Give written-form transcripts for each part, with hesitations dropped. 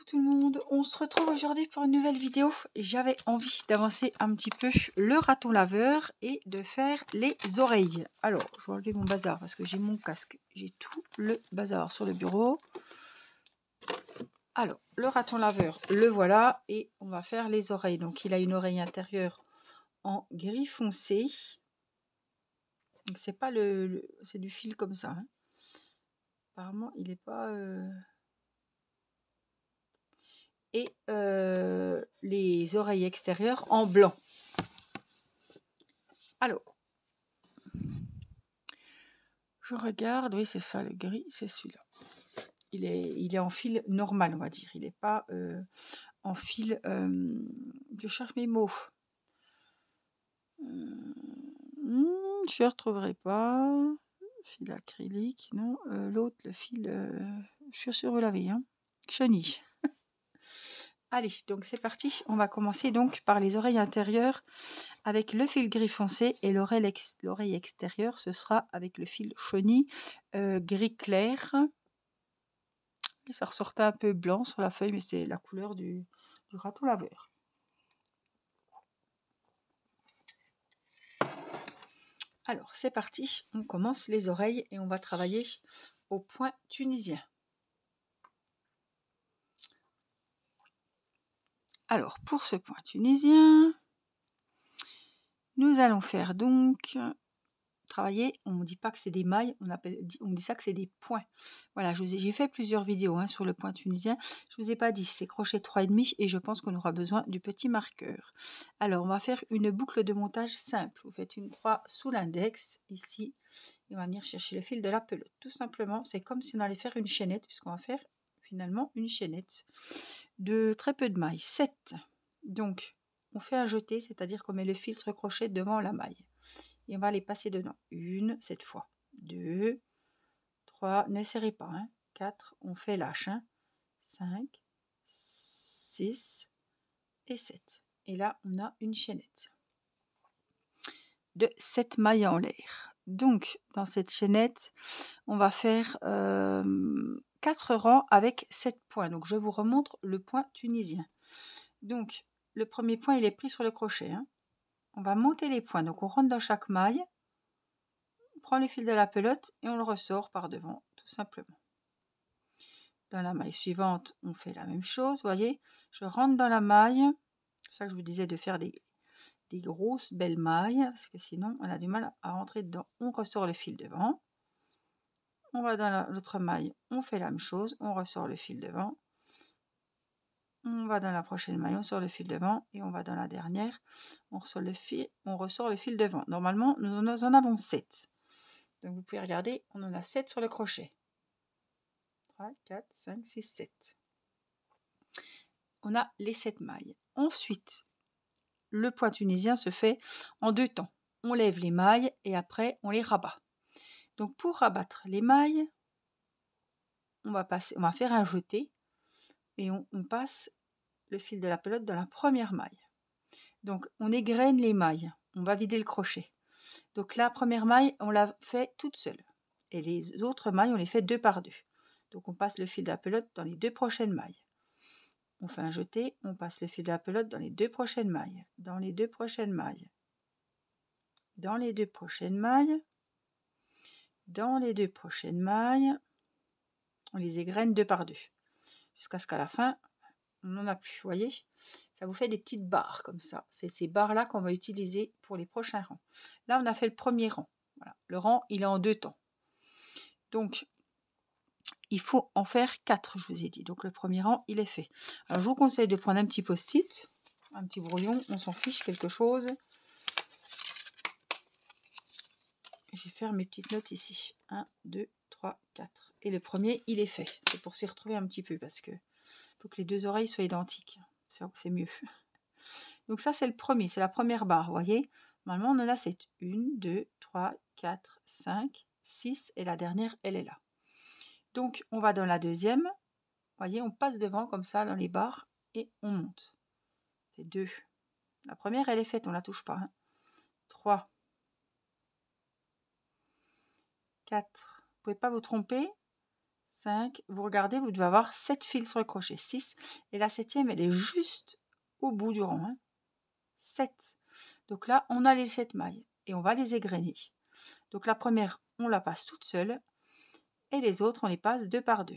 Coucou tout le monde, on se retrouve aujourd'hui pour une nouvelle vidéo. J'avais envie d'avancer un petit peu le raton laveur et de faire les oreilles. Alors, je vais enlever mon bazar parce que j'ai mon casque. J'ai tout le bazar sur le bureau. Alors, le raton laveur, le voilà. Et on va faire les oreilles. Donc, il a une oreille intérieure en gris foncé. Donc, c'est pas c'est du fil comme ça. Hein. Apparemment, il n'est pas... Et les oreilles extérieures en blanc. Alors, je regarde, oui c'est ça, le gris, c'est celui-là. Il est en fil normal, on va dire. Il n'est pas en fil... je cherche mes mots. Je ne retrouverai pas. Fil acrylique, non. L'autre, le fil chaussure lavée, hein. Chenille. Allez, donc c'est parti. On va commencer donc par les oreilles intérieures avec le fil gris foncé et l'oreille extérieure, ce sera avec le fil chenille gris clair. Et ça ressortait un peu blanc sur la feuille, mais c'est la couleur du raton laveur. Alors, c'est parti. On commence les oreilles et on va travailler au point tunisien. Alors, pour ce point tunisien, nous allons faire donc travailler, on ne dit pas que c'est des mailles, on dit ça que c'est des points. Voilà, j'ai fait plusieurs vidéos sur le point tunisien. Je ne vous ai pas dit, c'est crochet 3,5 et je pense qu'on aura besoin du petit marqueur. Alors, on va faire une boucle de montage simple. Vous faites une croix sous l'index, ici, et on va venir chercher le fil de la pelote. Tout simplement, c'est comme si on allait faire une chaînette, puisqu'on va faire finalement une chaînette de très peu de mailles. 7. Donc, on fait un jeté, c'est-à-dire qu'on met le fil sur crochet devant la maille. Et on va les passer dedans. 1, cette fois. 2, 3, ne serrez pas. 4, on fait lâche. 5, 6 et 7. Et là, on a une chaînette de 7 mailles en l'air. Donc, dans cette chaînette, on va faire 4 rangs avec 7 points. Donc, je vous remontre le point tunisien. Donc, le premier point, il est pris sur le crochet. On va monter les points. Donc, on rentre dans chaque maille. On prend le fil de la pelote et on le ressort par devant, tout simplement. Dans la maille suivante, on fait la même chose, voyez. Je rentre dans la maille. C'est ça que je vous disais de faire des grosses, belles mailles, parce que sinon, on a du mal à rentrer dedans. On ressort le fil devant. On va dans l'autre maille, on fait la même chose. On ressort le fil devant. On va dans la prochaine maille, on sort le fil devant. Et on va dans la dernière, on ressort le fil devant. Normalement, nous en avons 7. Donc, vous pouvez regarder, on en a 7 sur le crochet. 3, 4, 5, 6, 7. On a les 7 mailles. Ensuite, le point tunisien se fait en 2 temps. On lève les mailles et après, on les rabat. Donc, pour rabattre les mailles, on va faire un jeté et on passe le fil de la pelote dans la première maille. Donc, on égrène les mailles. On va vider le crochet. Donc, la première maille, on l'a fait toute seule. Et les autres mailles, on les fait 2 par 2. Donc, on passe le fil de la pelote dans les 2 prochaines mailles. On fait un jeté, on passe le fil de la pelote dans les 2 prochaines mailles. Dans les 2 prochaines mailles. Dans les 2 prochaines mailles. Dans les 2 prochaines mailles. On les égrène 2 par 2. Jusqu'à ce qu'à la fin, on n'en a plus. Vous voyez, ça vous fait des petites barres comme ça. C'est ces barres-là qu'on va utiliser pour les prochains rangs. Là, on a fait le premier rang. Voilà. Le rang, il est en 2 temps. Donc, il faut en faire 4, je vous ai dit. Donc, le premier rang, il est fait. Alors, je vous conseille de prendre un petit post-it, un petit brouillon, on s'en fiche, quelque chose. Je vais faire mes petites notes ici. 1, 2, 3, 4. Et le premier, il est fait. C'est pour s'y retrouver un petit peu parce que faut que les 2 oreilles soient identiques. C'est mieux. Donc ça, c'est le premier. C'est la première barre, vous voyez. Normalement, on en a 7. 1, 2, 3, 4, 5, 6. Et la dernière, elle est là. Donc, on va dans la deuxième. Vous voyez, on passe devant comme ça dans les barres et on monte. C'est 2. La première, elle est faite, on ne la touche pas. 3. 4. Vous ne pouvez pas vous tromper. 5, vous regardez, vous devez avoir 7 fils sur le crochet, 6, et la 7e, elle est juste au bout du rang, hein. 7. Donc là, on a les 7 mailles, et on va les égrener. Donc la première, on la passe toute seule, et les autres, on les passe 2 par 2.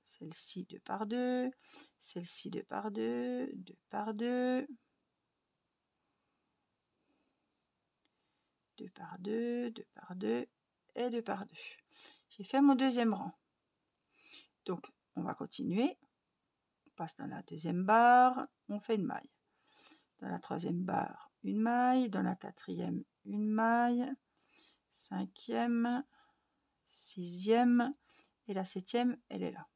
Celle-ci 2 par 2, celle-ci 2 par 2, 2 par 2, 2 par 2, 2 par 2 et 2 par 2. J'ai fait mon deuxième rang. Donc, on va continuer. On passe dans la deuxième barre, on fait une maille. Dans la troisième barre, une maille. Dans la quatrième, une maille. Cinquième, sixième. Et la septième, elle est là.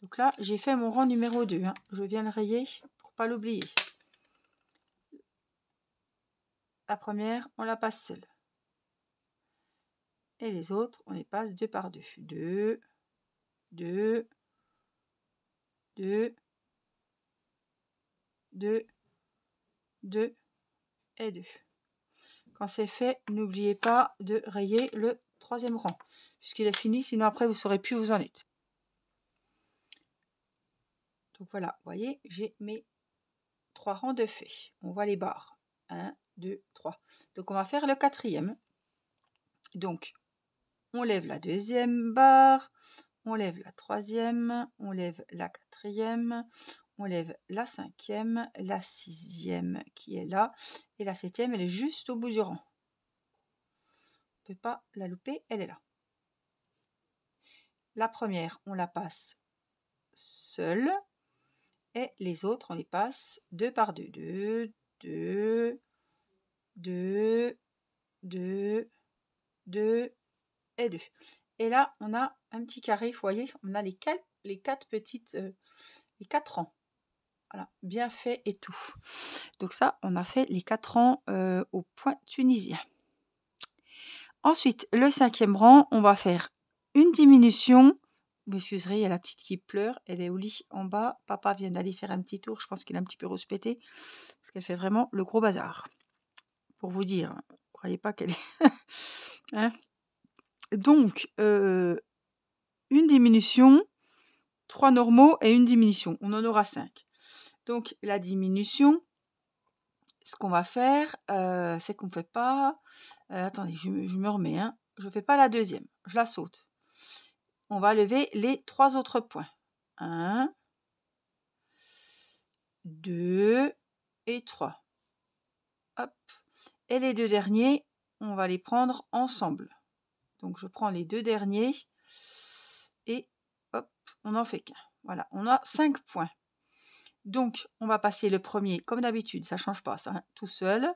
Donc là, j'ai fait mon rang numéro 2. Hein. Je viens le rayer pour ne pas l'oublier. La première, on la passe seule. Et les autres, on les passe 2 par 2. 2, 2, 2, 2, 2 et 2. Quand c'est fait, n'oubliez pas de rayer le troisième rang, puisqu'il est fini, sinon après vous ne saurez plus où vous en êtes. Donc voilà, vous voyez, j'ai mes 3 rangs de faits. On voit les barres. 1, 2, 3. Donc on va faire le quatrième. Donc, on lève la deuxième barre, on lève la troisième, on lève la quatrième, on lève la cinquième, la sixième qui est là, et la septième, elle est juste au bout du rang. On ne peut pas la louper, elle est là. La première, on la passe seule, et les autres, on les passe 2 par 2. 2, 2, 2, 2, 2 et 2. Et là, on a un petit carré, vous voyez, on a les quatre petites, les 4 rangs. Voilà, bien fait et tout. Donc ça, on a fait les 4 rangs au point tunisien. Ensuite, le 5e rang, on va faire une diminution. Vous m'excuserez, il y a la petite qui pleure. Elle est au lit en bas. Papa vient d'aller faire un petit tour. Je pense qu'il est un petit peu rouspété parce qu'elle fait vraiment le gros bazar. Pour vous dire, ne croyez pas qu'elle est... hein. Donc, une diminution, 3 normaux et une diminution. On en aura 5. Donc, la diminution, ce qu'on va faire, c'est qu'on ne fait pas... attendez, je me remets. Hein. Je ne fais pas la deuxième. Je la saute. On va lever les 3 autres points. 1, 2 et 3. Hop. Et les 2 derniers, on va les prendre ensemble. Donc, je prends les 2 derniers et hop, on n'en fait qu'un. Voilà, on a 5 points. Donc, on va passer le premier, comme d'habitude, ça ne change pas, ça, hein, tout seul.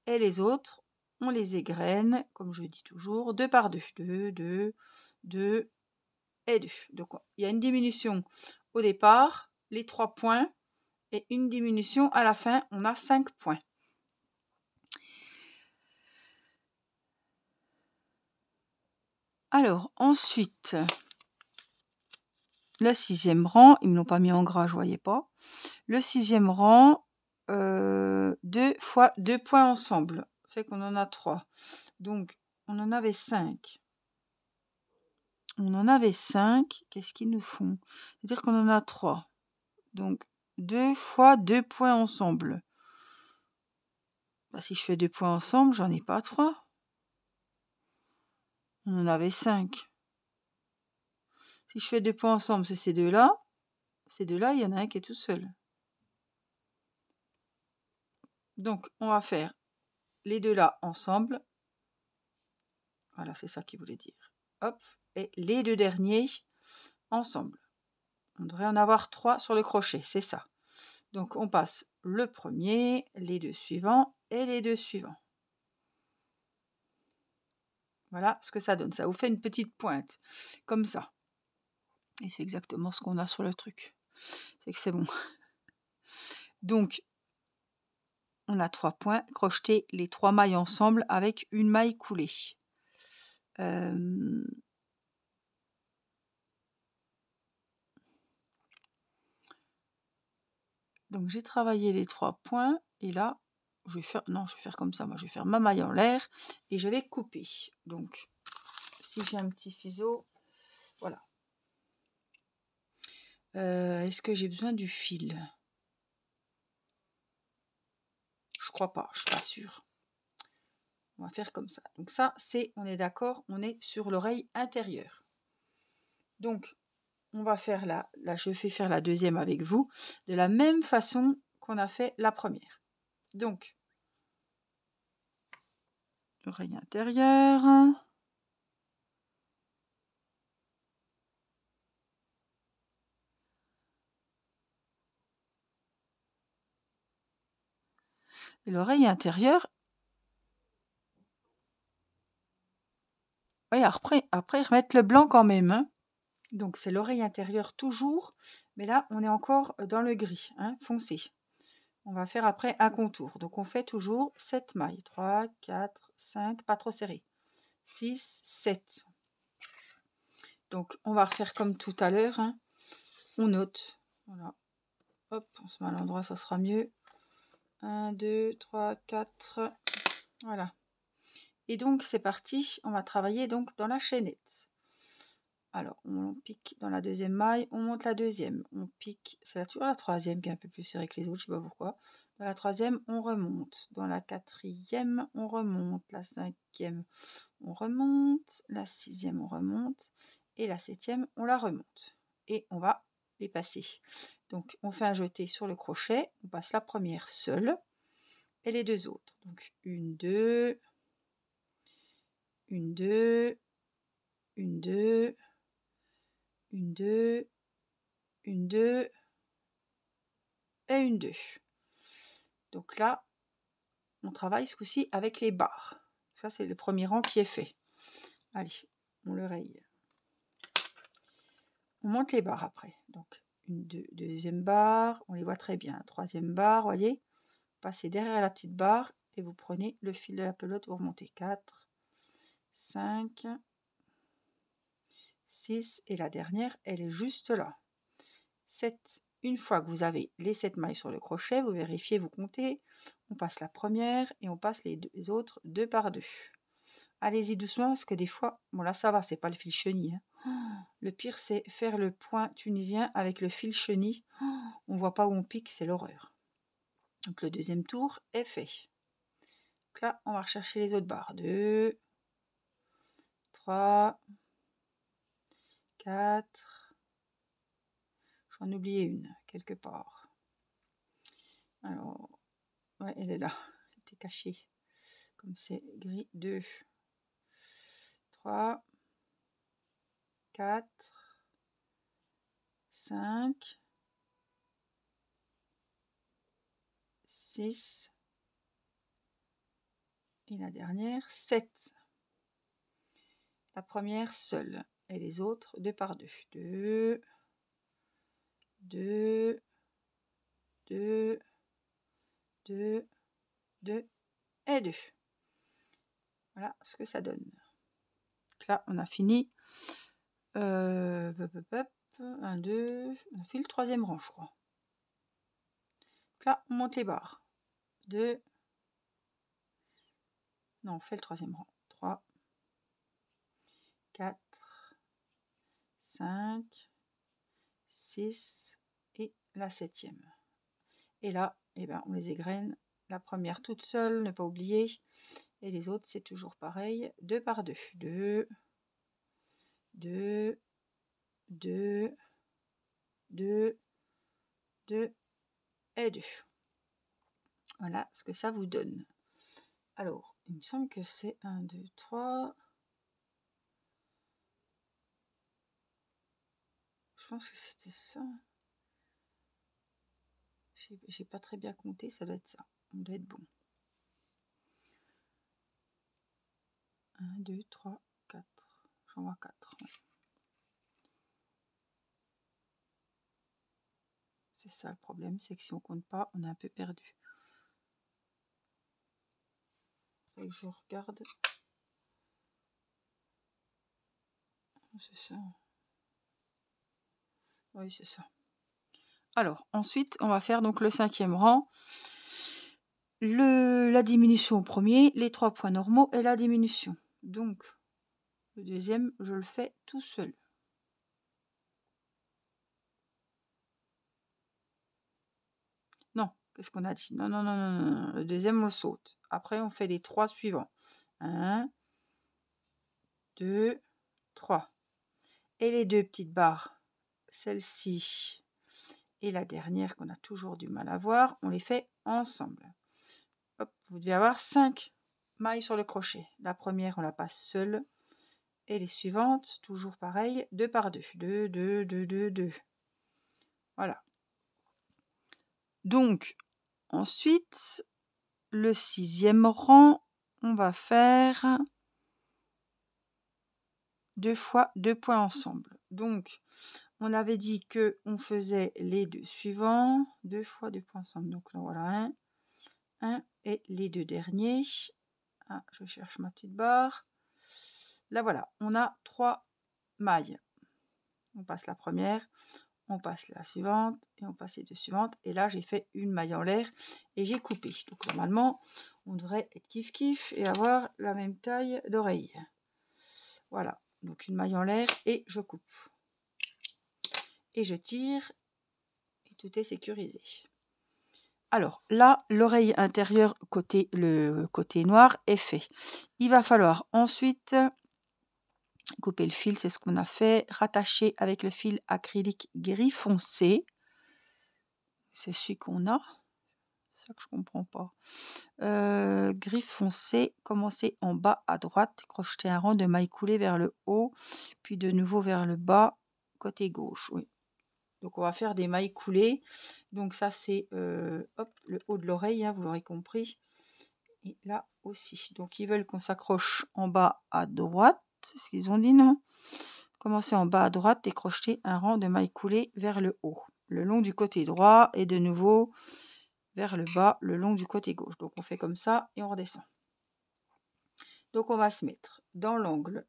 Et les autres, on les égrène, comme je dis toujours, 2 par 2. 2, 2, 2 et 2. Donc, il y a une diminution au départ, les 3 points, et une diminution à la fin, on a 5 points. Alors, ensuite, le 6e rang, ils ne me l'ont pas mis en gras, je ne voyais pas. Le 6e rang, 2 fois 2 points ensemble, fait qu'on en a 3. Donc, on en avait 5. On en avait 5. Qu'est-ce qu'ils nous font? C'est-à-dire qu'on en a 3. Donc, 2 fois 2 points ensemble. Bah, si je fais 2 points ensemble, j'en ai pas 3. On en avait 5. Si je fais 2 points ensemble, c'est ces deux-là. Ces deux-là, il y en a un qui est tout seul. Donc, on va faire les deux là ensemble. Voilà, c'est ça qu'il voulait dire. Hop, et les 2 derniers ensemble. On devrait en avoir 3 sur le crochet, c'est ça. Donc, on passe le premier, les 2 suivants et les 2 suivants. Voilà ce que ça donne. Ça vous fait une petite pointe, comme ça. Et c'est exactement ce qu'on a sur le truc. C'est que c'est bon. Donc, on a 3 points. Crocheter les 3 mailles ensemble avec une maille coulée. Donc, j'ai travaillé les 3 points. Et là, je vais faire... Non, je vais faire comme ça. Moi, je vais faire ma maille en l'air. Et je vais couper. Donc, si j'ai un petit ciseau. Voilà. Est-ce que j'ai besoin du fil? Je crois pas, je suis pas sûre. On va faire comme ça. Donc ça, c'est, on est d'accord, on est sur l'oreille intérieure. Donc, on va faire je vais faire la deuxième avec vous, de la même façon qu'on a fait la première. Donc, l'oreille intérieure. Et l'oreille intérieure. Oui, après remettre le blanc quand même. Hein. Donc, c'est l'oreille intérieure toujours. Mais là, on est encore dans le gris, hein, foncé. On va faire après un contour. Donc, on fait toujours 7 mailles. 3, 4, 5, pas trop serré. 6, 7. Donc, on va refaire comme tout à l'heure. Hein. On note. Voilà. Hop, on se met à l'endroit, ça sera mieux. 1, 2, 3, 4. Voilà. Et donc, c'est parti. On va travailler donc dans la chaînette. Alors, on pique dans la deuxième maille, on monte la deuxième. On pique, c'est toujours la troisième qui est un peu plus serrée que les autres, je ne sais pas pourquoi. Dans la troisième, on remonte. Dans la quatrième, on remonte. La cinquième, on remonte. La sixième, on remonte. Et la septième, on la remonte. Et on va les passer. Donc, on fait un jeté sur le crochet. On passe la première seule et les deux autres. Donc, une, deux, une, deux, une, deux, une, deux, une, deux et une, deux. Donc là, on travaille ce coup-ci avec les barres. Ça, c'est le premier rang qui est fait. Allez, on le raye. On monte les barres après. Donc, deuxième barre, on les voit très bien. Troisième barre, voyez, passez derrière la petite barre et vous prenez le fil de la pelote, vous remontez 4, 5, 6 et la dernière, elle est juste là. 7. Une fois que vous avez les 7 mailles sur le crochet, vous vérifiez, vous comptez. On passe la première et on passe les autres deux par deux. Allez-y doucement parce que des fois, bon là ça va, c'est pas le fil chenille. Hein. Le pire c'est faire le point tunisien avec le fil chenille. On voit pas où on pique, c'est l'horreur. Donc le deuxième tour est fait. Donc là, on va rechercher les autres barres. 2, 3, 4. J'en ai oublié une quelque part. Alors, ouais, elle est là. Elle était cachée. Comme c'est gris. 2, 3, 4, 5, 6 et la dernière 7. La première seule et les autres deux par deux. 2, 2, 2, 2, 2 et 2. Voilà ce que ça donne. Donc là, on a fini. 1, 2, on a fait le troisième rang, je crois. Donc là, on monte les barres. 2, non, on fait le troisième rang. 3, 4, 5, 6 et la septième. Et là, eh ben, on les égrène. La première toute seule, ne pas oublier. Et les autres, c'est toujours pareil. 2 par 2. 2, 2, 2, 2, 2 et 2. Voilà ce que ça vous donne. Alors, il me semble que c'est 1, 2, 3. Je pense que c'était ça. J'ai pas très bien compté, ça doit être ça. On doit être bon. 1, 2, 3, 4. J'en vois 4. Ouais. C'est ça le problème, c'est que si on compte pas, on est un peu perdu. Faudrait que je regarde. C'est ça. Oui, c'est ça. Alors, ensuite, on va faire donc le cinquième rang. La diminution au premier, les 3 points normaux et la diminution. Donc, Le deuxième, je le fais tout seul. Non, qu'est-ce qu'on a dit? Non, non, non, non, non, non, le deuxième, on le saute. Après, on fait les 3 suivants. 1, 2, 3. Et les 2 petites barres, celle-ci et la dernière qu'on a toujours du mal à voir, on les fait ensemble. Hop, vous devez avoir 5 mailles sur le crochet. La première, on la passe seule. Et les suivantes, toujours pareil, 2 par 2. 2, 2, 2, 2, 2. Voilà. Donc, ensuite, le 6e rang, on va faire 2 fois 2 points ensemble. Donc, on avait dit que on faisait les 2 suivants, 2 fois 2 points ensemble. Donc là, voilà, 1 et les 2 derniers. Ah, je cherche ma petite barre. Là, voilà, on a 3 mailles. On passe la première, on passe la suivante et on passe les 2 suivantes. Et là, j'ai fait une maille en l'air et j'ai coupé. Donc, normalement, on devrait être kiff-kiff et avoir la même taille d'oreille. Voilà, donc une maille en l'air et je coupe. Et je tire et tout est sécurisé. Alors là, l'oreille intérieure le côté noir est fait. Il va falloir ensuite couper le fil, c'est ce qu'on a fait, rattacher avec le fil acrylique gris foncé. C'est celui qu'on a. C'est ça que je comprends pas. Gris foncé, commencez en bas à droite, crochetez un rang de mailles coulées vers le haut, puis de nouveau vers le bas, côté gauche. Oui. Donc on va faire des mailles coulées. Donc ça c'est le haut de l'oreille, hein, vous l'aurez compris. Et là aussi. Donc ils veulent qu'on s'accroche en bas à droite. C'est ce qu'ils ont dit, non? Commencez en bas à droite et crochetez un rang de mailles coulées vers le haut, le long du côté droit et de nouveau vers le bas, le long du côté gauche. Donc on fait comme ça et on redescend. Donc on va se mettre dans l'angle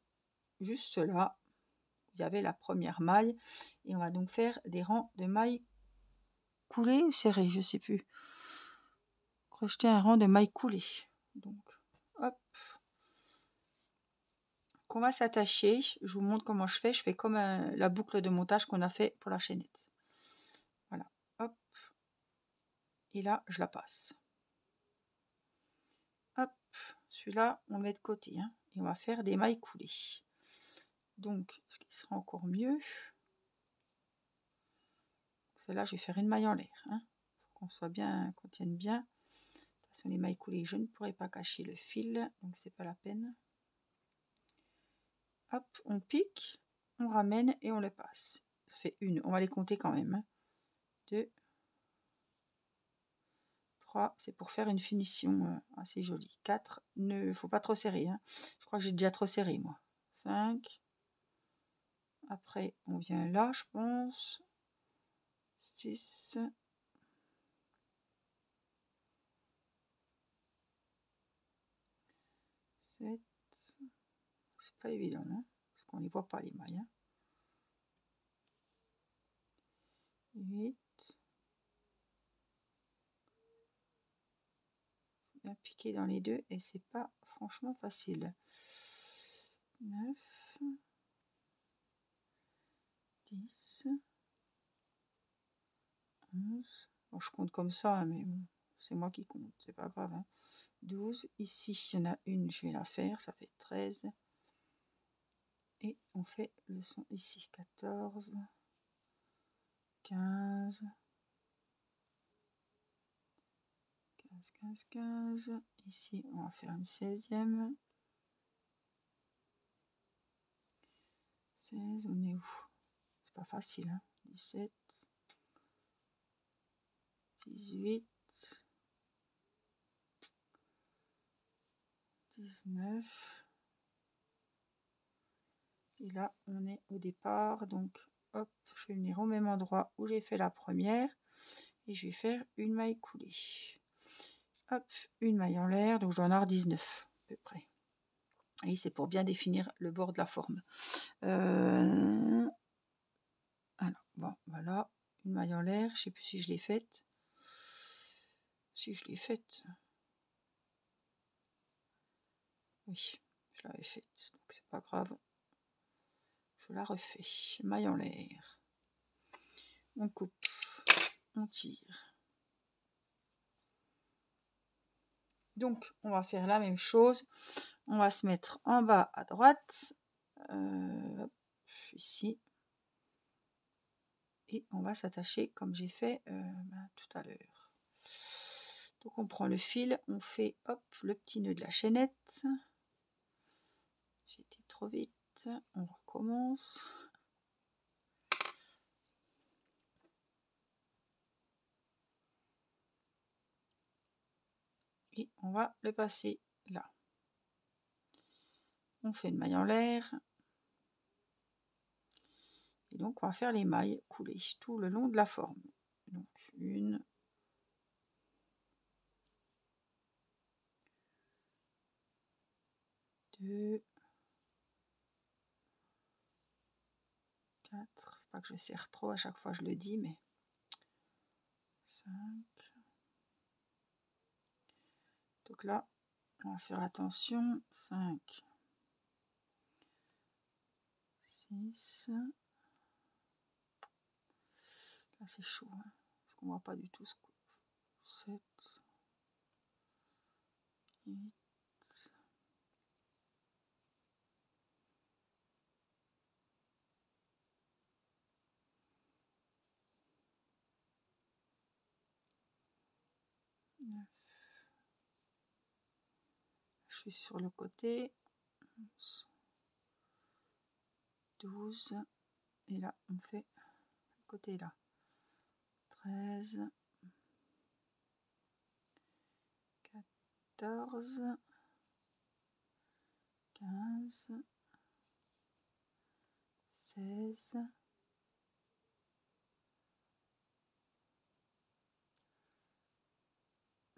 juste là. Il y avait la première maille et on va donc faire des rangs de mailles coulées ou serrées, je sais plus. Crocheter un rang de mailles coulées. Donc hop. Qu'on va s'attacher. Je vous montre comment je fais. Je fais comme la boucle de montage qu'on a fait pour la chaînette. Voilà. Hop. Et là, je la passe. Hop. Celui-là, on le met de côté. Hein, et on va faire des mailles coulées. Donc, ce qui sera encore mieux. Celle-là, je vais faire une maille en l'air. Hein, pour qu'on soit bien, qu'on tienne bien. De toute façon, les mailles coulées, je ne pourrai pas cacher le fil. Donc, c'est pas la peine. Hop, on pique, on ramène et on le passe. Ça fait une. On va les compter quand même. Hein. 2, 3, c'est pour faire une finition assez jolie. 4, ne faut pas trop serrer. Hein. Je crois que j'ai déjà trop serré, moi. 5. Après, on vient là, je pense. 6. 7. C'est pas évident, hein, parce qu'on ne les voit pas, les mailles. Hein. 8. Bien piquer dans les deux et c'est pas franchement facile. 9. 10. 11. Bon, je compte comme ça, hein, mais bon, c'est moi qui compte, c'est pas grave. Hein. 12. Ici, il y en a une, je vais la faire, ça fait 13. Et on fait le son ici. 14. 15. 15, 15, 15. Ici, on va faire une 16e. 16, on est où? C'est pas facile, hein. 17. 18. 19. Et là, on est au départ. Donc, hop, je vais venir au même endroit où j'ai fait la première. Et je vais faire une maille coulée. Hop, une maille en l'air. Donc, je dois en avoir 19 à peu près. Et c'est pour bien définir le bord de la forme. Alors, bon, voilà. Une maille en l'air. Je ne sais plus si je l'ai faite. Si je l'ai faite. Oui, je l'avais faite. Donc, c'est pas grave. je la refais. Maille en l'air. On coupe, on tire. Donc, on va faire la même chose. On va se mettre en bas à droite, ici. Et on va s'attacher comme j'ai fait tout à l'heure. Donc, on prend le fil, on fait hop le petit nœud de la chaînette. J'ai été trop vite, on recommence. Et on va le passer là. On fait une maille en l'air. Et donc, on va faire les mailles coulées tout le long de la forme. Donc, 1, 2, 4. Faut pas que je serre trop, à chaque fois je le dis, mais 5. Donc là, on va faire attention. 5, 6. Là, c'est chaud, hein, parce qu'on voit pas du tout ce que... 7, 8. 9. Je suis sur le côté. 11, 12. Et là, on fait le côté là. 13, 14, 15, 16,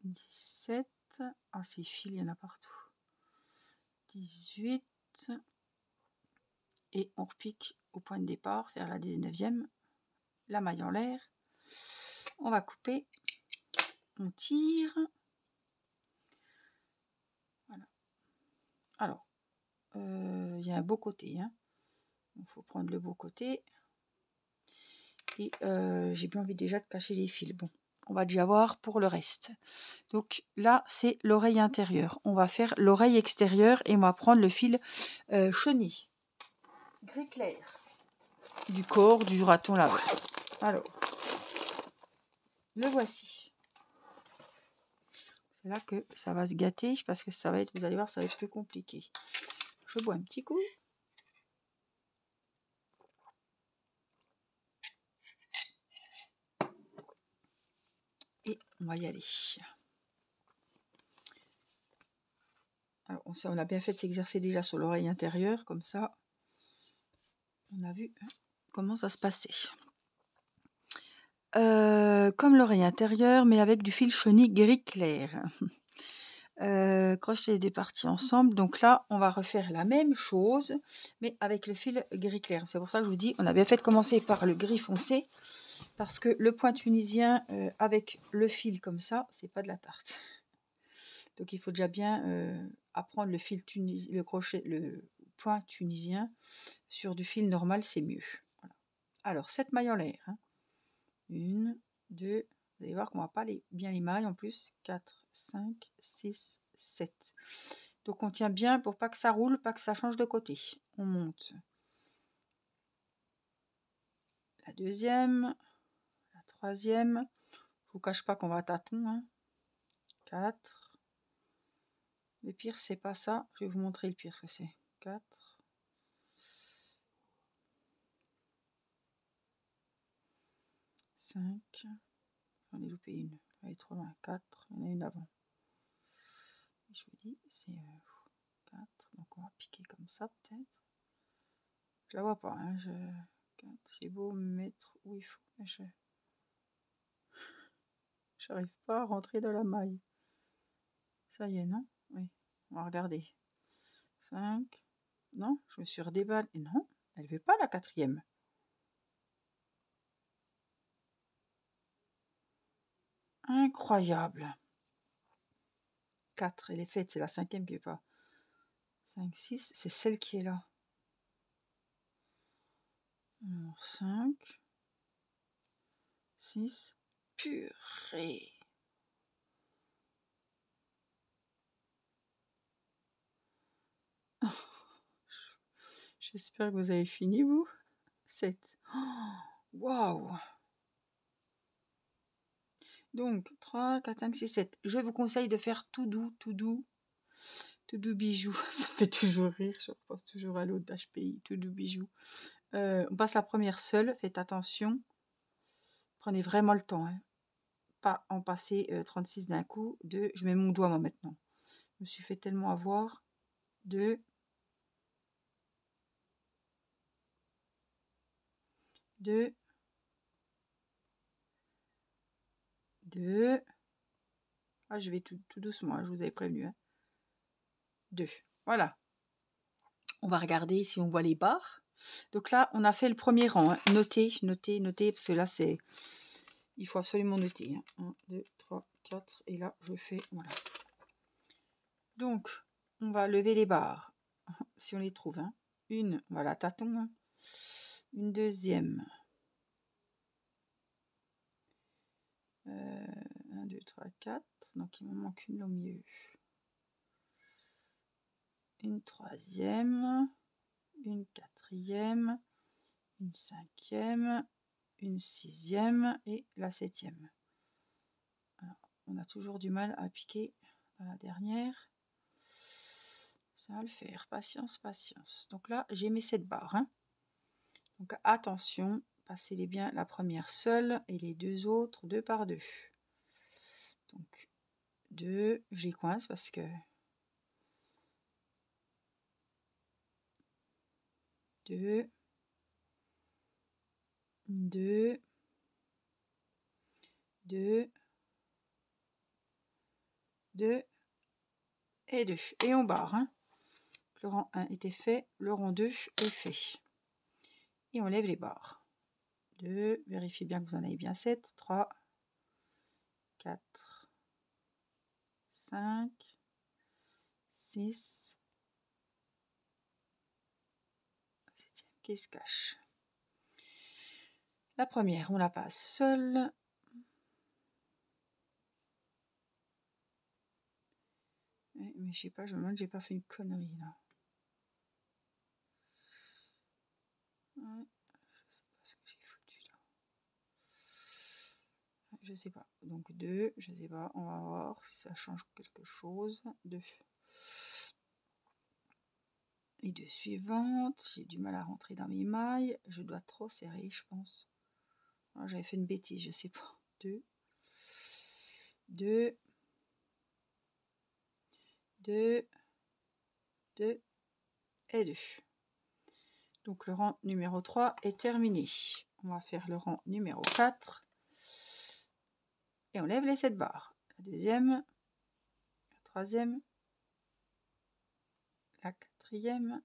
17. Ah, ces fils, il y en a partout. 18. Et on repique au point de départ, vers la 19e. La maille en l'air. On va couper. On tire. Voilà. Alors, il y a un beau côté. Hein. Il faut prendre le beau côté. Et j'ai bien envie déjà de cacher les fils. Bon, on va déjà voir pour le reste. Donc là, c'est l'oreille intérieure. On va faire l'oreille extérieure et on va prendre le fil chenille. Gris clair. Du corps du raton laveur. Alors, le voici. C'est là que ça va se gâter parce que ça va être, vous allez voir, ça va être plus compliqué. Je bois un petit coup. Et on va y aller. Alors, on a bien fait de s'exercer déjà sur l'oreille intérieure, comme ça, on a vu comment ça se passait. Comme l'oreille intérieure, mais avec du fil chenille gris clair. Crochet les deux parties ensemble. Donc là, on va refaire la même chose, mais avec le fil gris clair. C'est pour ça que je vous dis, on a bien fait de commencer par le gris foncé, parce que le point tunisien avec le fil comme ça, c'est pas de la tarte. Donc il faut déjà bien apprendre le fil tunisien, le crochet, le point tunisien sur du fil normal, c'est mieux. Voilà. Alors 7 mailles en l'air. Hein. 1, 2, vous allez voir qu'on ne voit pas bien les mailles en plus. 4, 5, 6, 7. Donc on tient bien pour pas que ça roule, pas que ça change de côté. On monte. La deuxième, la troisième. Je vous cache pas qu'on va à tâtons. Hein. 4. Le pire, c'est pas ça. Je vais vous montrer le pire ce que c'est. 4. 5. J'en ai loupé une. Elle est trop loin. 4. Il y en a une avant. Je vous dis, c'est 4. Donc on va piquer comme ça peut-être. Je la vois pas. Hein. J'ai beau me mettre où il faut. Mais j'arrive pas à rentrer dans la maille. Ça y est, non? Oui. On va regarder. 5. Non, je me suis redéballée. Non, elle veut pas la 4e. Incroyable. 4, elle est faite, c'est la 5e qui est pas. 5, 6, c'est celle qui est là. Alors, 5, 6, purée. J'espère que vous avez fini, vous. 7. Waouh! Donc, 3, 4, 5, 6, 7. Je vous conseille de faire tout doux, tout doux. Tout doux bijou. Ça fait toujours rire. Je repense toujours à l'autre d'HPI. Tout doux bijou. On passe la première seule. Faites attention. Prenez vraiment le temps. Hein. Pas en passer 36 d'un coup. 2. Je mets mon doigt, moi, maintenant. Je me suis fait tellement avoir. 2. 2. 2. Ah, je vais tout doucement. Hein, je vous avais prévenu. Hein. 2. Voilà. On va regarder si on voit les barres. Donc là, on a fait le premier rang. Hein. Notez, notez, notez, parce que là, c'est... Il faut absolument noter. Hein. 1, 2, 3, 4. Et là, je fais... Voilà. Donc, on va lever les barres, si on les trouve. Hein. Une, voilà, tâton. Hein. Une deuxième. 1, 2, 3, 4. Donc, il me manque une au milieu. Une troisième. Une quatrième. Une cinquième. Une sixième. Et la septième. Alors, on a toujours du mal à piquer dans la dernière. Ça va le faire. Patience, patience. Donc là, j'ai mes 7 barres. Hein. Donc attention, passez-les bien la première seule et les deux autres 2 par 2. Donc 2, je les coince parce que 2, 2, 2, 2 et 2. Et on barre. Hein. Le rang 1 était fait, le rang 2 est fait. Et on lève les barres. 2, vérifiez bien que vous en avez bien 7, 3, 4, 5, 6, 7e qui se cache. La première, on la passe seule. Mais je sais pas, je me demande, j'ai pas fait une connerie là. Ouais, je sais pas ce que j'ai foutu là. Je sais pas. Donc 2, je sais pas. On va voir si ça change quelque chose. 2. Les 2 suivantes. J'ai du mal à rentrer dans mes mailles. Je dois trop serrer, je pense. J'avais fait une bêtise, je sais pas. 2. 2. 2. 2. Et 2. Donc le rang numéro 3 est terminé. On va faire le rang numéro 4. Et on lève les 7 barres. La deuxième, la troisième, la quatrième.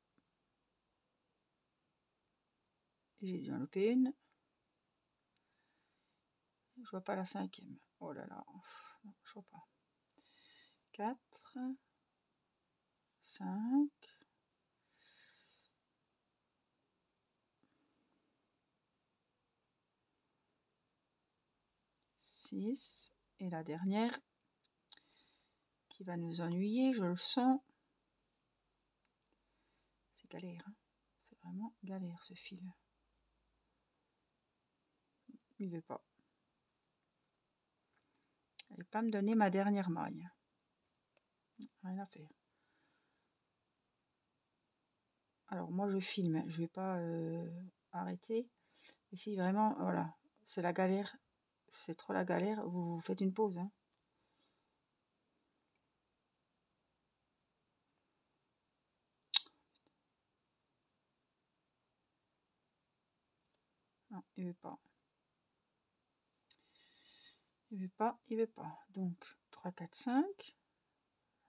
J'ai dû en louper une. Je vois pas la cinquième. Oh là là. Non, je vois pas. 4, 5, 6. Et la dernière qui va nous ennuyer, je le sens. C'est galère. Hein. C'est vraiment galère ce fil. Il veut pas. Elle va pas me donner ma dernière maille. Rien à faire. Alors moi je filme, je vais pas arrêter. Et si vraiment, voilà, c'est la galère, c'est trop la galère, vous faites une pause. Hein. Non, il veut pas. Il veut pas, il veut pas. Donc 3, 4, 5.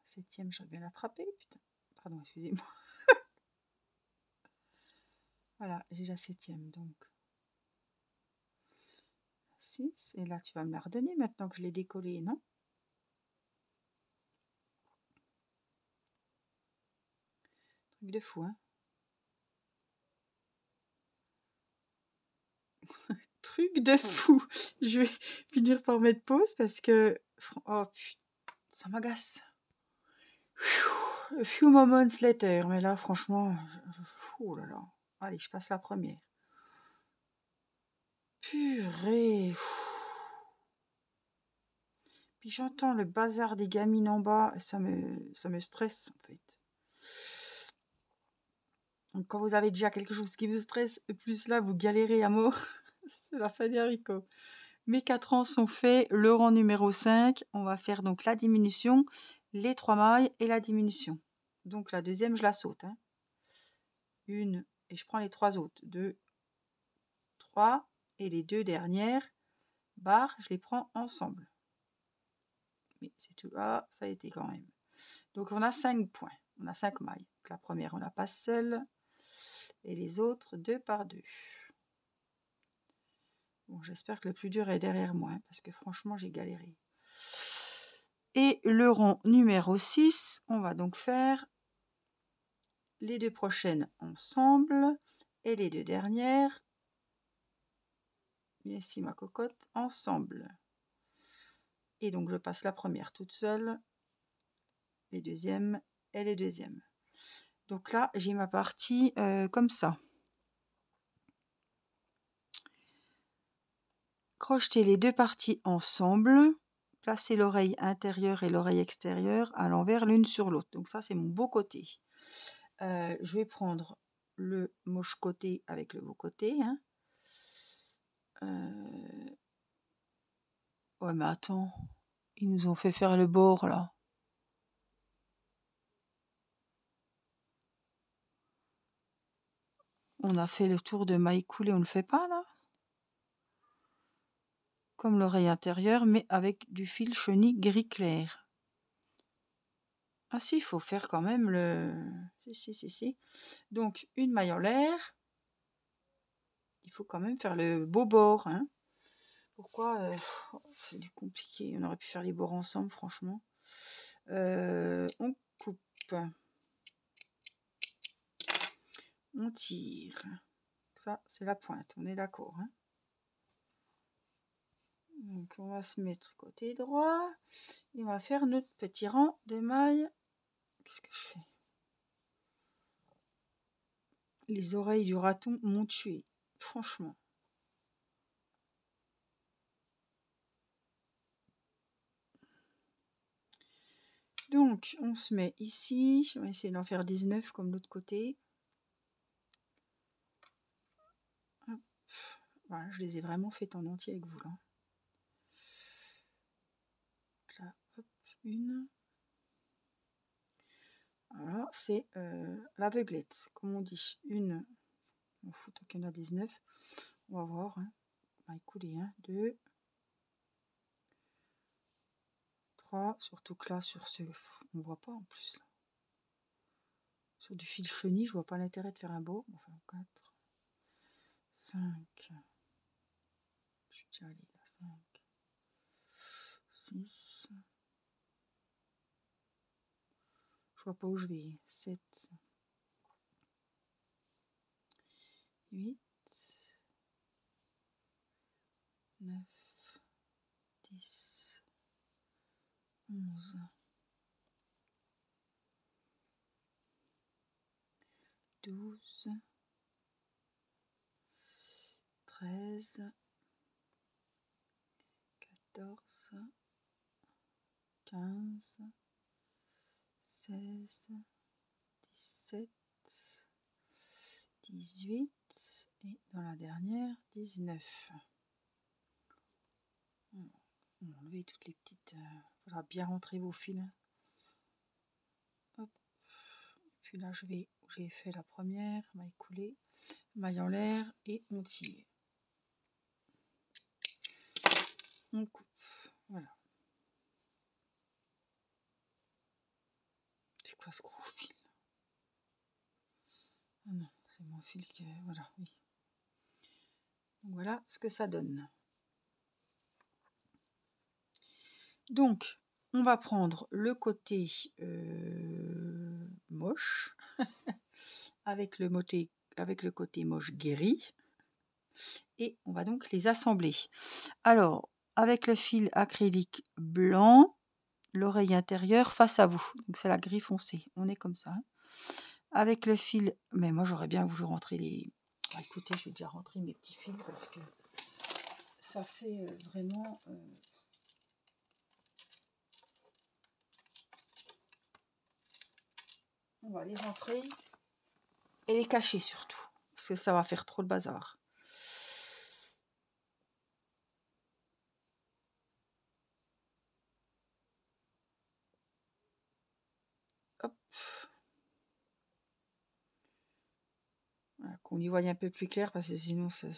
Septième, je vais bien l'attraper, putain. Pardon, excusez-moi. Voilà, j'ai la septième, donc 6. Et là, tu vas me la redonner maintenant que je l'ai décollée, non? Truc de fou, hein. truc de fou. Je vais finir par mettre pause parce que... Oh putain, ça m'agace. A few moments later. Mais là, franchement... Oh là là. Allez, je passe la première. Purée. Puis j'entends le bazar des gamines en bas. Et ça me stresse, en fait. Donc, quand vous avez déjà quelque chose qui vous stresse, plus là, vous galérez à mort. C'est la fin des haricots. Mes 4 rangs sont faits. Le rang numéro 5, on va faire donc la diminution, les 3 mailles et la diminution. Donc la deuxième, je la saute. Hein. Une, et je prends les 3 autres. 2, 3, et les 2 dernières barres, je les prends ensemble. Mais c'est tout. Ah, ça a été quand même. Donc on a 5 points. On a 5 mailles. Donc, la première, on la passe seule. Et les autres, 2 par 2. Bon, j'espère que le plus dur est derrière moi, hein, parce que franchement, j'ai galéré. Et le rang numéro 6, on va donc faire les 2 prochaines ensemble et les 2 dernières, et ici ma cocotte, ensemble. Et donc je passe la première toute seule, les deuxièmes et les deuxièmes. Donc là, j'ai ma partie comme ça. Crocheter les 2 parties ensemble, placer l'oreille intérieure et l'oreille extérieure à l'envers l'une sur l'autre. Donc ça, c'est mon beau côté. Je vais prendre le moche côté avec le beau côté. Hein. Ouais, mais attends, ils nous ont fait faire le bord là. On a fait le tour de maille coulée, on ne le fait pas là? Comme l'oreille intérieure, mais avec du fil chenille gris clair. Ah si, il faut faire quand même le... Si. Donc, une maille en l'air. Il faut quand même faire le beau bord. Hein. Pourquoi c'est du compliqué. On aurait pu faire les bords ensemble, franchement. On coupe. On tire. Ça, c'est la pointe. On est d'accord. Hein. Donc, on va se mettre côté droit. Et on va faire notre petit rang de mailles. Qu'est-ce que je fais? Les oreilles du raton m'ont tué. Franchement. Donc, on se met ici. On va essayer d'en faire 19 comme l'autre côté. Hop. Voilà, je les ai vraiment fait en entier avec vous là. Là, hop, une. Voilà, c'est l'aveuglette, comme on dit. Une, on fout tant qu'il y en a 19. On va voir. Hein. On va écouler. 1, 2, 3. Surtout que là, sur ce, on voit pas en plus. Là. Sur du fil chenille, je vois pas l'intérêt de faire un beau. Enfin, 4, 5. Je suis déjà allée là. 5, 6. Je vois pas où je vais. 7, 8, 9, 10, 11, 12, 13, 14, 15, 16, 17, 18 et dans la dernière 19. On va enlever toutes les petites. Il faudra bien rentrer vos fils. Hop. Puis là, j'ai fait la première, maille coulée, maille en l'air et on tire. On coupe. Voilà. C'est quoi ce gros fil? Ah non, c'est mon fil que... Voilà, oui. Donc voilà ce que ça donne. Donc, on va prendre le côté moche avec le côté moche gris. et on va donc les assembler. Alors, avec le fil acrylique blanc, l'oreille intérieure face à vous. Donc c'est la gris foncé. On est comme ça. Hein. Avec le fil, mais moi j'aurais bien voulu rentrer les... Ah, écoutez, je vais déjà rentrer mes petits fils parce que ça fait vraiment... On va les rentrer et les cacher surtout, parce que ça va faire trop le bazar. Hop. Voilà, qu'on y voie un peu plus clair, parce que sinon ça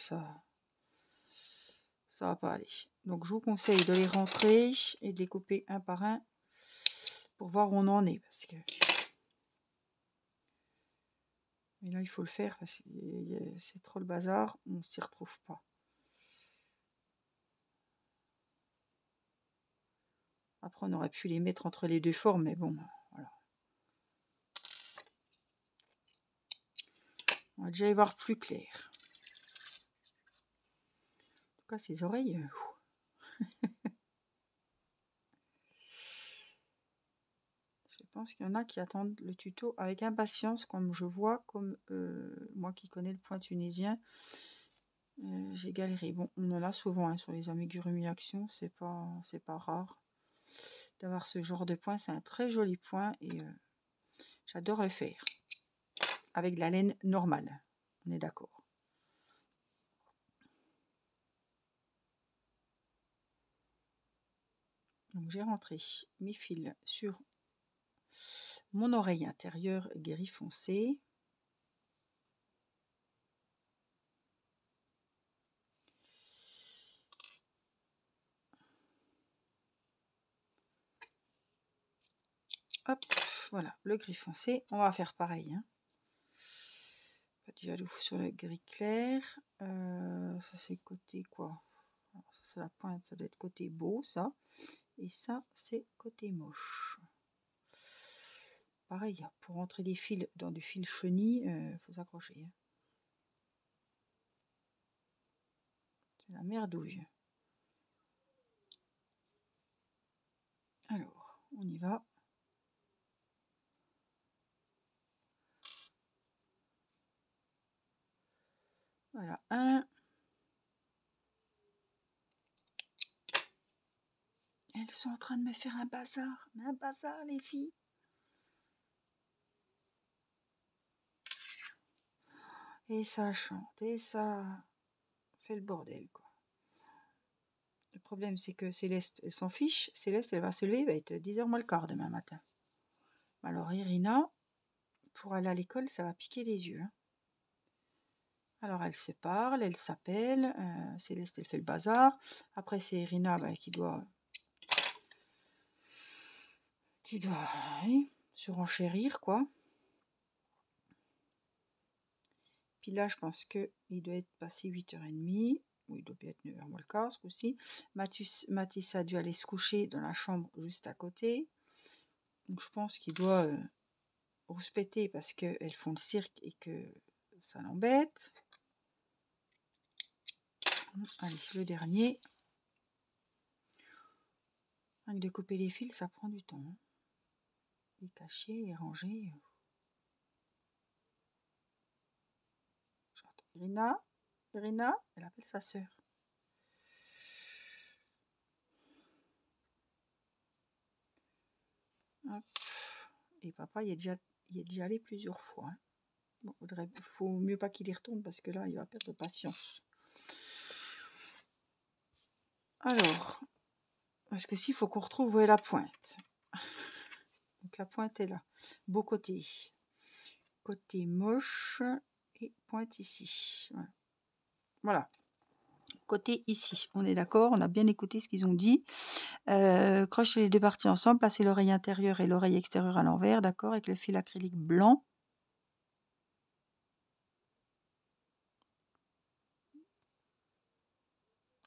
va pas aller. Donc je vous conseille de les rentrer et de les couper un par un pour voir où on en est, parce que... Mais là, il faut le faire parce que c'est trop le bazar, on s'y retrouve pas. Après, on aurait pu les mettre entre les deux formes, mais bon, voilà. On va déjà y voir plus clair. En tout cas, ses oreilles... Je pense qu'il y en a qui attendent le tuto avec impatience, comme je vois, comme moi qui connais le point tunisien. J'ai galéré. Bon, on en a souvent hein, sur les amigurumi action, c'est pas rare d'avoir ce genre de point. C'est un très joli point et j'adore le faire avec de la laine normale. On est d'accord. Donc j'ai rentré mes fils sur mon oreille intérieure gris foncé. Hop, voilà, le gris foncé. On va faire pareil. Hein. Pas de jaloux sur le gris clair. Ça c'est côté quoi? Alors, ça c'est la pointe, ça doit être côté beau ça. Et ça c'est côté moche. Pareil, pour rentrer des fils dans du fil chenille, faut s'accrocher. Hein. C'est la merdouille. Alors, on y va. Voilà, un. Elles sont en train de me faire un bazar. Mais un bazar, les filles. Et ça chante, et ça fait le bordel, quoi. Le problème, c'est que Céleste, elle s'en fiche. Céleste, elle va se lever, il va être 10h moins le quart demain matin. Alors, Irina, pour aller à l'école, ça va piquer les yeux. Hein. Alors, elles se parlent, elles s'appellent. Céleste, elle fait le bazar. Après, c'est Irina qui doit oui, surenchérir, quoi. Puis là, je pense qu'il doit être passé 8h30. Oui, il doit bien être 9h moins le quart, ce coup-ci. Mathis a dû aller se coucher dans la chambre juste à côté. Donc, je pense qu'il doit rouspéter parce qu'elles font le cirque et que ça l'embête. Allez, le dernier. Avec de couper les fils, ça prend du temps. Hein. Les cacher, les ranger. Irina, elle appelle sa sœur. Hop. Et papa, il est déjà allé plusieurs fois. Hein. Bon, faut mieux pas qu'il y retourne parce que là, il va perdre patience. Alors, parce que s'il faut qu'on retrouve où est la pointe. Donc la pointe est là. Beau côté. Côté moche et pointe ici. Voilà. Voilà. Côté ici. On est d'accord, on a bien écouté ce qu'ils ont dit. Crochez les deux parties ensemble, placez l'oreille intérieure et l'oreille extérieure à l'envers, d'accord, avec le fil acrylique blanc.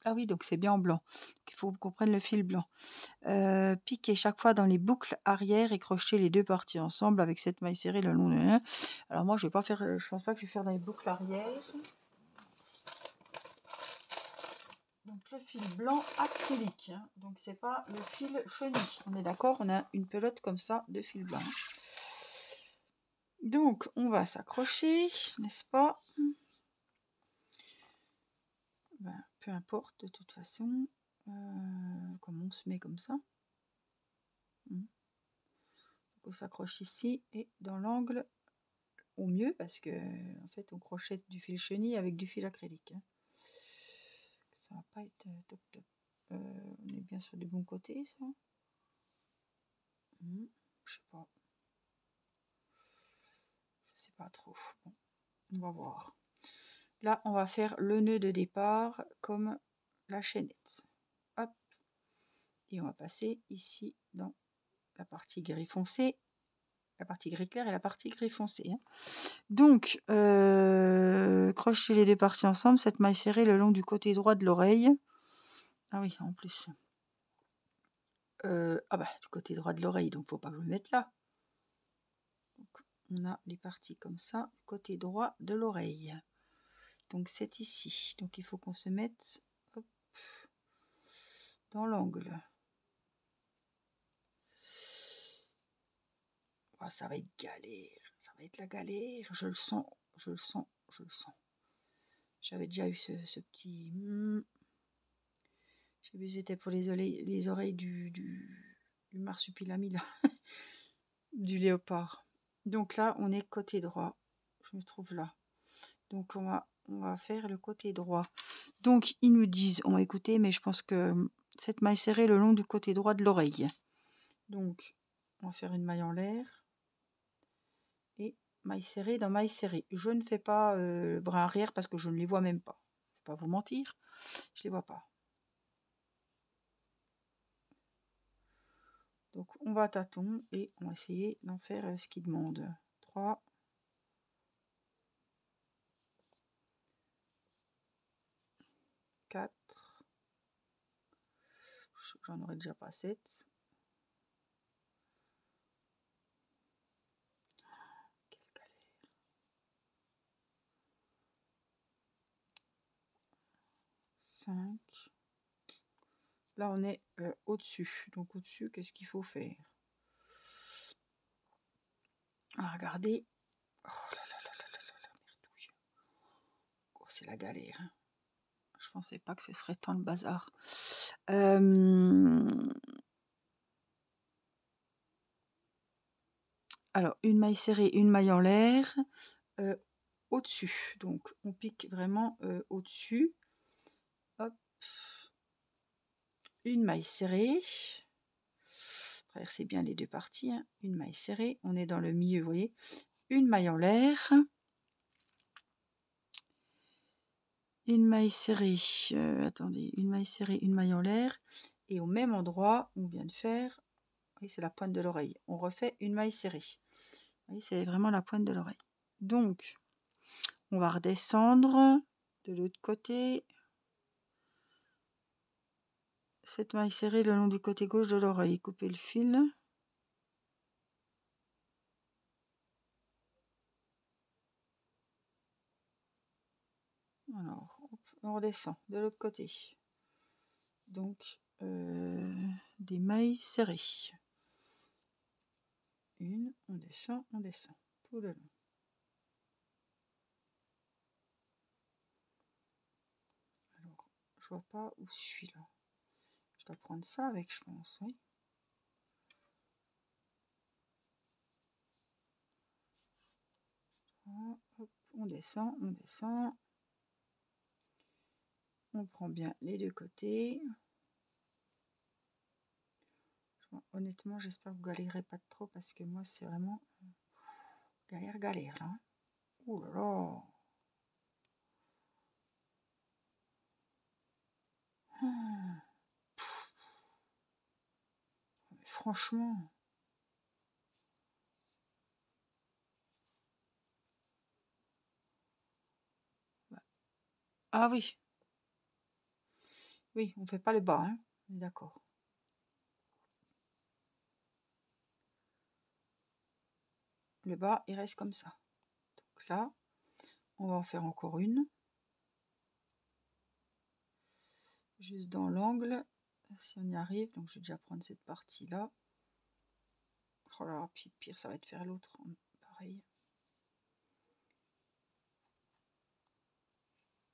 Ah oui, donc c'est bien en blanc. Il faut qu'on prenne le fil blanc. Piquez chaque fois dans les boucles arrière et crochez les deux parties ensemble avec cette maille serrée le long de... Alors moi, je vais pas faire, je pense pas que je vais faire dans les boucles arrière. Donc le fil blanc acrylique, hein. Donc c'est pas le fil chenille. On est d'accord, on a une pelote comme ça de fil blanc. Donc on va s'accrocher, n'est-ce pas? Ben, peu importe de toute façon. Comme on se met comme ça. On s'accroche ici et dans l'angle au mieux parce que en fait on crochette du fil chenille avec du fil acrylique, hein. Ça va pas être top top. On est bien sur du bon côté, ça. Je sais pas trop. Bon, on va voir. Là on va faire le nœud de départ comme la chaînette. Hop, et on va passer ici dans la partie gris foncé, la partie gris clair et la partie gris foncé, hein. Donc crochez les deux parties ensemble, cette maille serrée le long du côté droit de l'oreille. Ah oui, en plus. Ah bah du côté droit de l'oreille, donc faut pas que je le mette là. Donc, on a les parties comme ça, côté droit de l'oreille. Donc c'est ici. Donc il faut qu'on se mette hop, dans l'angle. Oh, ça va être galère, ça va être la galère. Je le sens, je le sens, je le sens. J'avais déjà eu ce petit. J'ai vu c'était pour les oreilles du marsupilami là, du léopard. Donc là, on est côté droit. Je me trouve là. Donc on va faire le côté droit. Donc ils nous disent, on va écouter, mais je pense que cette maille serrée le long du côté droit de l'oreille. Donc on va faire une maille en l'air et maille serrée dans maille serrée. Je ne fais pas le brin arrière parce que je ne les vois même pas. Je ne vais pas vous mentir, je les vois pas. Donc on va à tâtons et on va essayer d'en faire ce qu'il demande. 3, 4, j'en aurais déjà pas 7. Quelle galère. 5. Là on est au-dessus. Donc au-dessus, qu'est-ce qu'il faut faire? Ah, regardez. Oh là là là là là là, merdouille. Oh, c'est la galère, hein. Je pensais pas que ce serait tant le bazar. Alors, une maille serrée, une maille en l'air, au-dessus. Donc, on pique vraiment au-dessus. Hop. Une maille serrée. Traversez bien les deux parties, hein. Une maille serrée. On est dans le milieu, vous voyez. Une maille en l'air. Une maille serrée. Attendez, une maille serrée, une maille en l'air. Et au même endroit, on vient de faire. Oui, c'est la pointe de l'oreille. On refait une maille serrée. Oui, c'est vraiment la pointe de l'oreille. Donc, on va redescendre de l'autre côté. Cette maille serrée le long du côté gauche de l'oreille. Couper le fil. Alors, hop, on redescend de l'autre côté. Donc, des mailles serrées. Une, on descend tout le long. Alors, je vois pas où je suis là. Je dois prendre ça avec, je pense, oui. Voilà, hop, on descend, on descend. On prend bien les deux côtés. Honnêtement, j'espère que vous galérez pas trop parce que moi, c'est vraiment galère là. Ouh là là. Franchement. Ah oui. Oui, on fait pas le bas, hein. On est d'accord. Le bas, il reste comme ça. Donc là, on va en faire encore une. juste dans l'angle, si on y arrive. Donc je vais déjà prendre cette partie là. Oh là là, puis pire ça va être faire l'autre, pareil.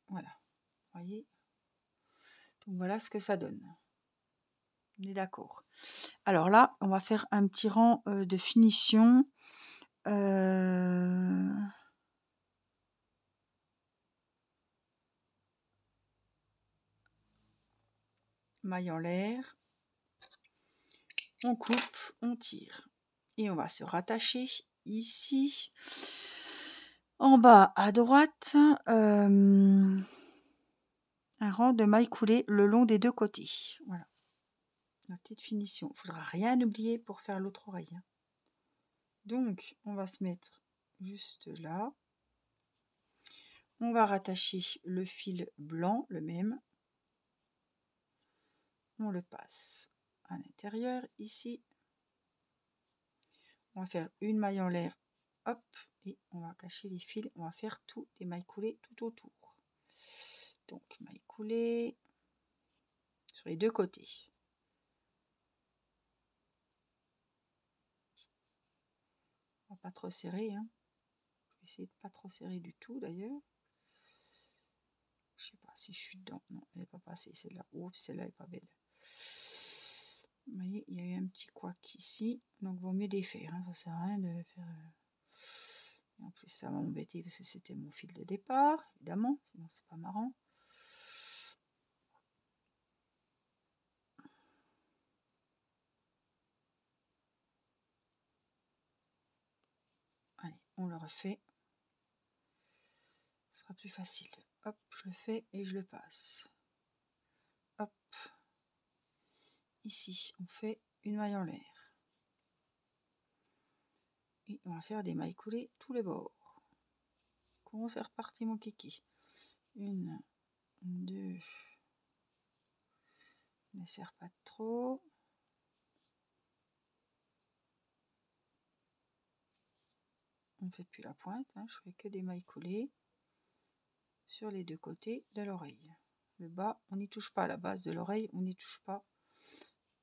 Voilà, vous voyez. Donc voilà ce que ça donne. On est d'accord. Alors là, on va faire un petit rang de finition. Maille en l'air. On coupe, on tire. Et on va se rattacher ici. En bas à droite, un rang de mailles coulées le long des deux côtés. Voilà. La petite finition. Il ne faudra rien oublier pour faire l'autre oreille. Donc, on va se mettre juste là. On va rattacher le fil blanc, le même. On le passe à l'intérieur, ici. On va faire une maille en l'air. Hop. Et on va cacher les fils. On va faire tout des mailles coulées tout autour. Donc, maille coulée sur les deux côtés. On va pas trop serrer. Hein. Je vais essayer de pas trop serrer du tout d'ailleurs. Je sais pas si je suis dedans. Non, elle n'est pas passée celle-là. Oups, celle-là n'est pas belle. Vous voyez, il y a eu un petit couac ici. Donc, il vaut mieux défaire. Hein. Ça sert à rien de faire... Et en plus, ça va m'embêter parce que c'était mon fil de départ, évidemment. Sinon, c'est pas marrant. Allez, on le refait. Ce sera plus facile. Hop, je le fais et je le passe. Hop. Ici, on fait une maille en l'air. Et on va faire des mailles coulées tous les bords. Comment c'est reparti mon kiki? Une, deux. Ne serre pas trop. On ne fait plus la pointe, hein, je fais que des mailles coulées sur les deux côtés de l'oreille. Le bas, on n'y touche pas, la base de l'oreille, on n'y touche pas.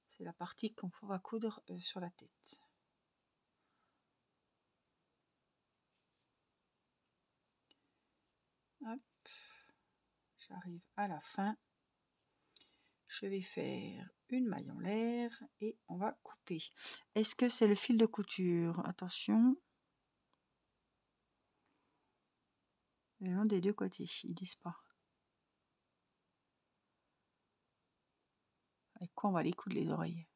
C'est la partie qu'on va coudre sur la tête. Hop, j'arrive à la fin. Je vais faire une maille en l'air et on va couper. Est-ce que c'est le fil de couture? Attention. Le long des deux côtés, ils disent pas. Avec quoi on va les coudre les oreilles?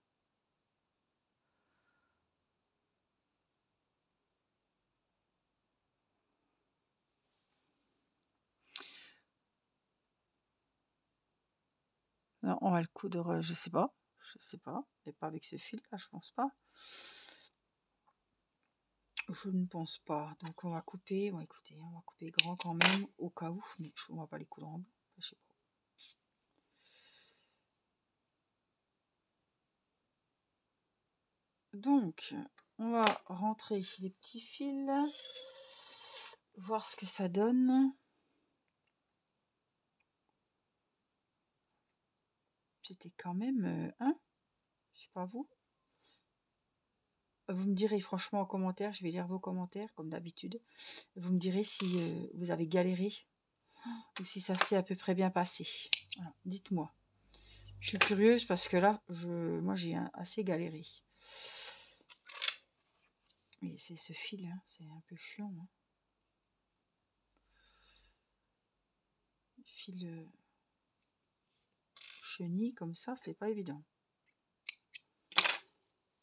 Non, on va le coudre, je sais pas. Je sais pas. Et pas avec ce fil là, je pense pas. Je ne pense pas. Donc on va couper. Bon, écoutez, on va couper grand quand même au cas où, mais on va pas les coudre en blanc. Je sais pas. Donc, on va rentrer les petits fils, voir ce que ça donne. C'était quand même un. Je sais pas vous. Vous me direz franchement en commentaire, je vais lire vos commentaires comme d'habitude. Vous me direz si vous avez galéré ou si ça s'est à peu près bien passé. Voilà, dites-moi. Je suis curieuse parce que là, moi j'ai assez galéré. Et c'est ce fil, hein, c'est un peu chiant. Hein. Fil chenille comme ça, c'est pas évident.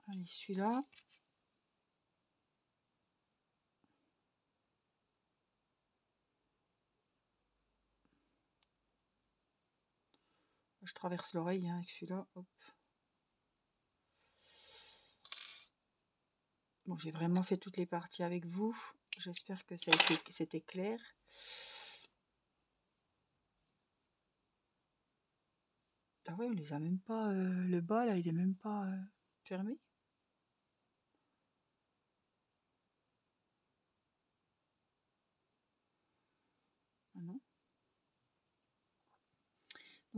Allez, celui-là. Je traverse l'oreille hein, avec celui-là. Hop. Bon, j'ai vraiment fait toutes les parties avec vous. J'espère que c'était clair. Ah ouais, on les a même pas. Le bas là, il est même pas fermé. Ah non.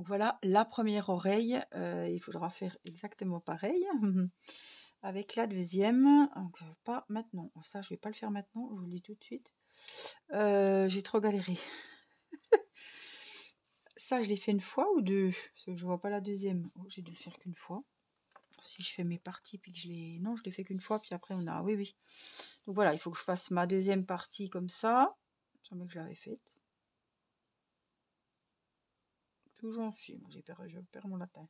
Donc voilà la première oreille, il faudra faire exactement pareil avec la deuxième. Donc pas maintenant, ça je vais pas le faire maintenant, je vous le dis tout de suite. J'ai trop galéré. Ça je l'ai fait une fois ou deux? Parce que je vois pas la deuxième. Oh, j'ai dû le faire qu'une fois. Si je fais mes parties puis que je les... Non, je l'ai fait qu'une fois, puis après on a... Oui, oui. Donc voilà, il faut que je fasse ma deuxième partie comme ça. Jamais que je l'avais faite. Tout j'en suis, moi je perds mon latin.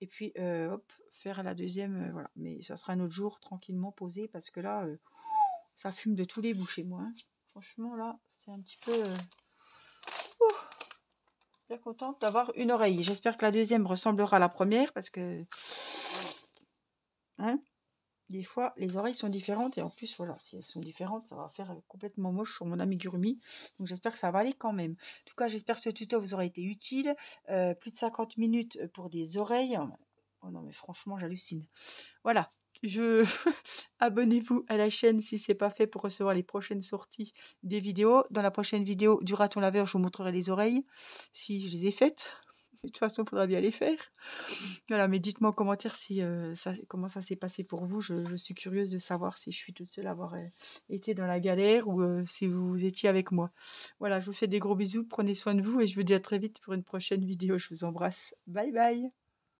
Et puis hop, faire la deuxième, voilà. Mais ça sera un autre jour, tranquillement posé, parce que là, ça fume de tous les bouts chez moi. Hein. Franchement, là, c'est un petit peu... bien contente d'avoir une oreille. J'espère que la deuxième ressemblera à la première, parce que... Hein, des fois, les oreilles sont différentes, et en plus, voilà, si elles sont différentes, ça va faire complètement moche sur mon amigurumi. Donc j'espère que ça va aller quand même. En tout cas, j'espère que ce tuto vous aura été utile. Plus de 50 minutes pour des oreilles. Oh non, mais franchement, j'hallucine. Voilà. Abonnez-vous à la chaîne si ce n'est pas fait pour recevoir les prochaines sorties des vidéos. Dans la prochaine vidéo du raton laveur, je vous montrerai les oreilles, si je les ai faites. De toute façon, il faudra bien les faire. Voilà, mais dites-moi en commentaire si, comment ça s'est passé pour vous. Je suis curieuse de savoir si je suis toute seule à avoir été dans la galère ou si vous étiez avec moi. Voilà, je vous fais des gros bisous, prenez soin de vous et je vous dis à très vite pour une prochaine vidéo. Je vous embrasse. Bye bye.